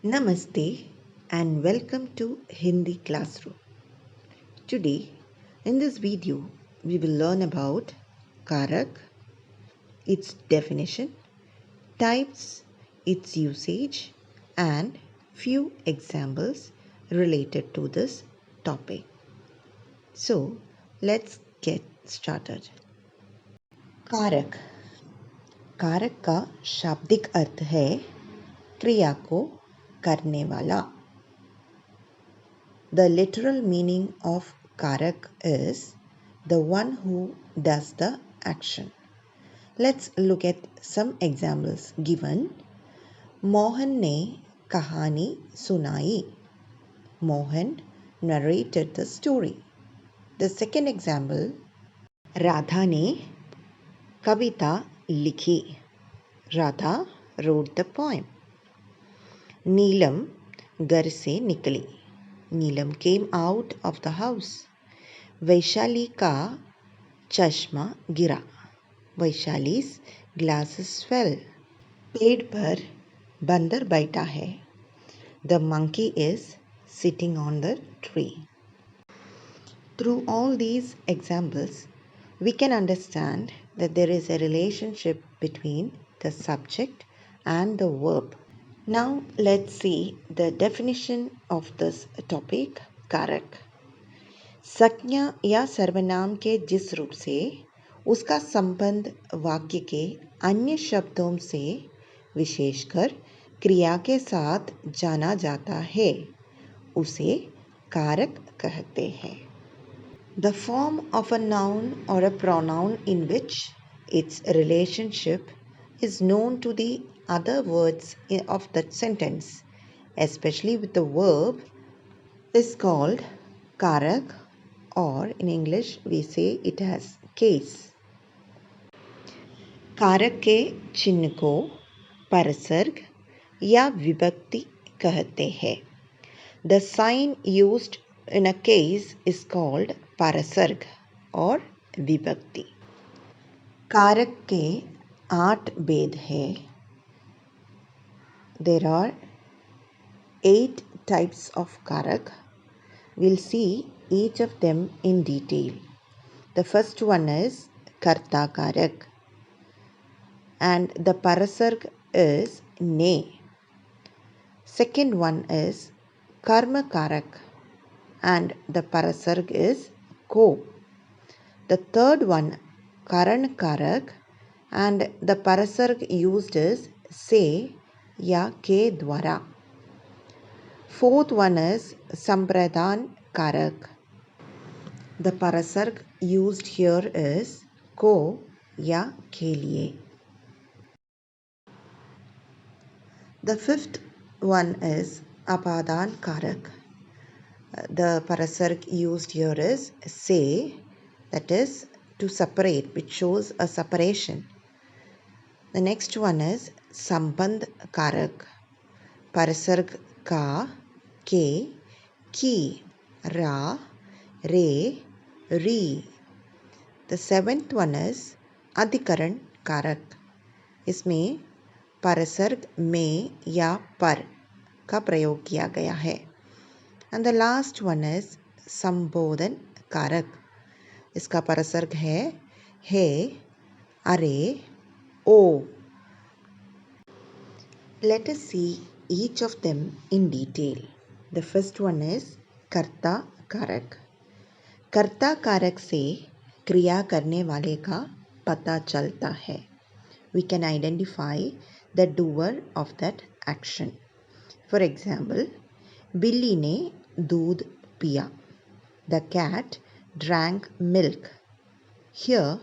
Namaste and welcome to Hindi Classroom. Today, in this video, we will learn about Karak, its definition, types, its usage, and few examples related to this topic. So, let's get started. कारक कारक का शाब्दिक अर्थ है क्रिया को करने वाला. The literal meaning of karak is the one who does the action. Let's look at some examples given. Mohan ने कहानी सुनाई. Mohan narrated the story. The second example, Radha ने कविता लिखी. Radha wrote the poem. नीलम घर से निकली. नीलम came out of the house. Vaishali का चश्मा गिरा. वैशाली's glasses fell. पेड़ पर बंदर बैठा है. The monkey is sitting on the tree. Through all these examples, we can understand that there is a relationship between the subject and the verb. Now let's see the definition of this topic, कारक. संज्ञा या सर्वनाम के जिस रूप से उसका संबंध वाक्य के अन्य शब्दों से विशेषकर क्रिया के साथ जाना जाता है, उसे कारक कहते हैं. The form of a noun or a pronoun in which its relationship is known to the other words of that sentence, especially with the verb, is called karak, or in English we say it as case. कारक के चिन्ह को परसर्ग या विभक्ति कहते हैं. The sign used in a case is called parasarg or vibhakti. कारक के 8 भेद हैं. There are 8 types of karak. We'll see each of them in detail. The first one is karta karak and the parasarg is ne. Second one is karma karak and the parasarg is ko. The third one, karan karak, and the parasarg used is se ya ke dwara. Fourth one is sampradhan karak. The parasarg used here is ko ya ke liye. The fifth one is apadhan karak. The parasarg used here is se, that is to separate, which shows a separation. The next one is sambandh karak. Parasarg ka, ke, ki, ra, re, ri. The seventh one is adhikaran karak. इसमें परसर्ग में या पर का प्रयोग किया गया है. And the last one is संबोधन कारक. इसका परसर्ग है हे, अरे, ओ. Let us see each of them in detail. The first one is कर्ता कारक. कर्ता कारक से क्रिया करने वाले का पता चलता है. We can identify the doer of that action. For example, बिल्ली ने दूध पिया. The cat drank milk. Here,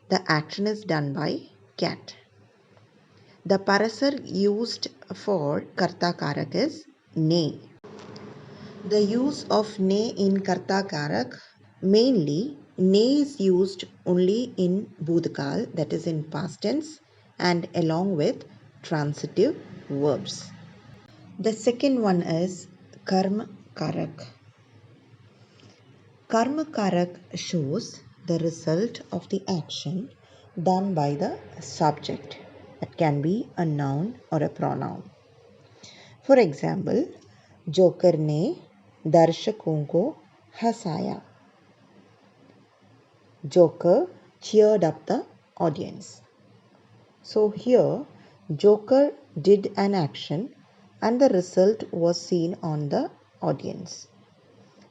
the action is done by cat. The parasarg used for karta karak is ne. The use of ne in karta karak, mainly ne is used only in bhudkal, that is in past tense, and along with transitive verbs. The second one is karma karak. Karma karak shows the result of the action done by the subject. That can be a noun or a pronoun. For example, joker ने दर्शकों को हंसाया. Joker cheered up the audience. So here, Joker did an action and the result was seen on the audience.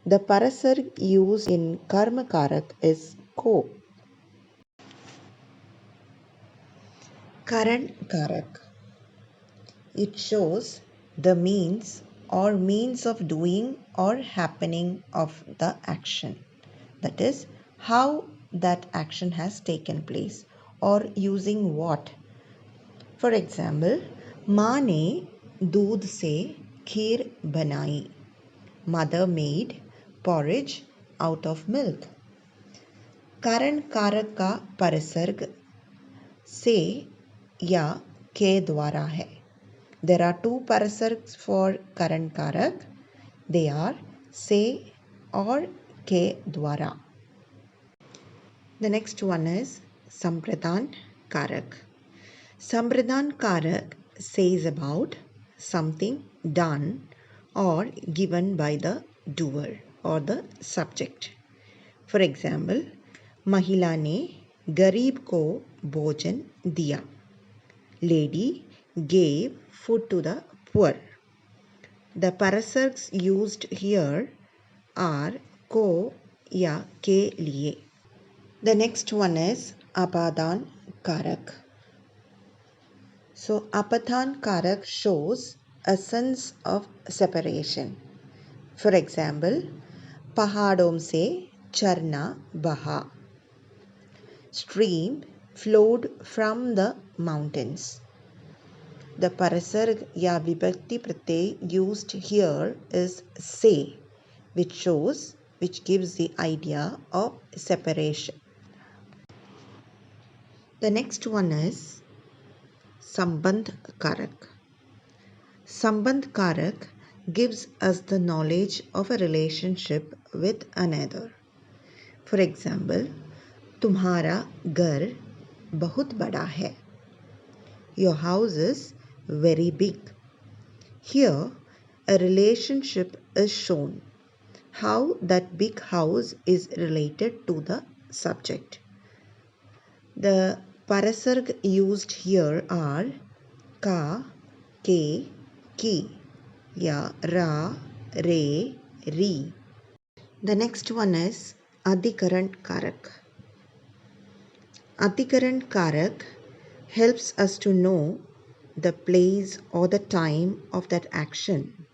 The parasarg used in Karma Karak is ko. Karan Karak. It shows the means or means of doing or happening of the action. That is, how that action has taken place or using what. For example, माँ ने दूध से खीर बनाई. Mother made porridge out of milk. कारण कारक का परसर्ग से या के द्वारा है. There are two parasargs for karan karak. They are se or ke dwara. The next one is sampradhan karak. Sampradhan karak says about something done or given by the doer or the subject. For example, महिला ने गरीब को भोजन दिया. Lady gave food to the poor. The parasargs used here are ko या के लिए. The next one is apadhan karak. So apadhan karak shows a sense of separation. For example, पहाड़ों से झरना बहा. Stream flowed from the mountains. The parasarg या विभक्ति प्रत्यय used here is se, which gives the idea of separation. The next one is sambandh karak. Sambandh karak gives us the knowledge of a relationship with another. For example, तुम्हारा घर बहुत बड़ा है. Your house is very big. Here, a relationship is shown. How that big house is related to the subject. The parasarg used here are ka, ke, ki, ya, ra, re, ri. The next one is adhikaran karak. Adhikaran karak helps us to know the place or the time of that action.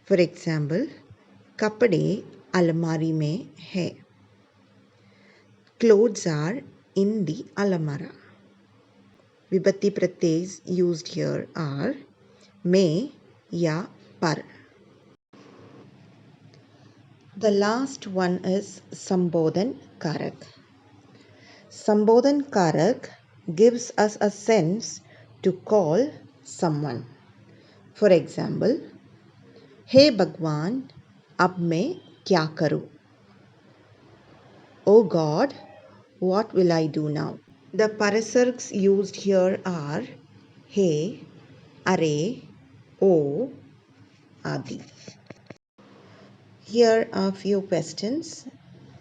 For example, कपड़े अलमारी में है. Clothes are in the almara. विभक्ति प्रत्यय used here are में या पर. The last one is sambodhan karak. Sambodhan karak gives us a sense to call someone. For example, हे भगवान, अब मैं क्या करूं? Oh God, what will I do now? The parasargs used here are he, are, o, adi. Here are few questions.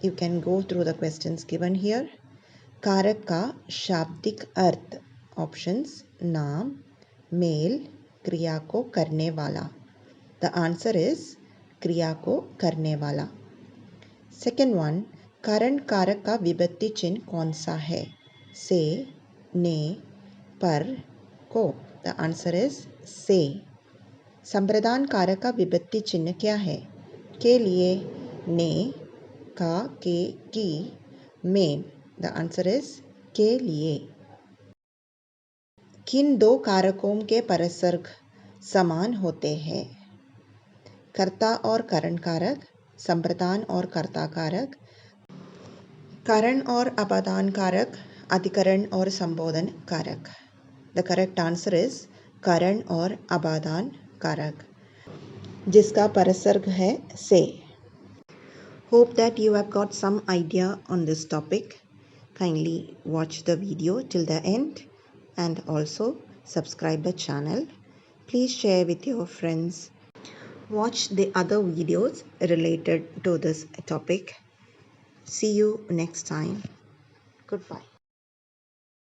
You can go through the questions given here. कारक का शाब्दिक अर्थ. Options: नाम, mail, क्रिया को करने वाला. The answer is क्रिया को करने वाला. Second one, कारण कारक का विभक्ति चिन्ह कौन सा है? से, ने, पर, को. The answer is से. संप्रदान कारक का विभक्ति चिन्ह क्या है? के लिए, ने, का, के, की, में. The answer is के लिए. किन दो कारकों के परसर्ग समान होते हैं? कर्ता और करण कारक, संप्रदान और कर्ता कारक, कारण और अपादान कारक, अधिकरण और संबोधन कारक. The correct answer is कारण और अपादान कारक, जिसका परसर्ग है से. Hope that you have got some idea on this topic. Kindly watch the video till the end and also subscribe the channel. Please share with your friends. Watch the other videos related to this topic. See you next time. Goodbye.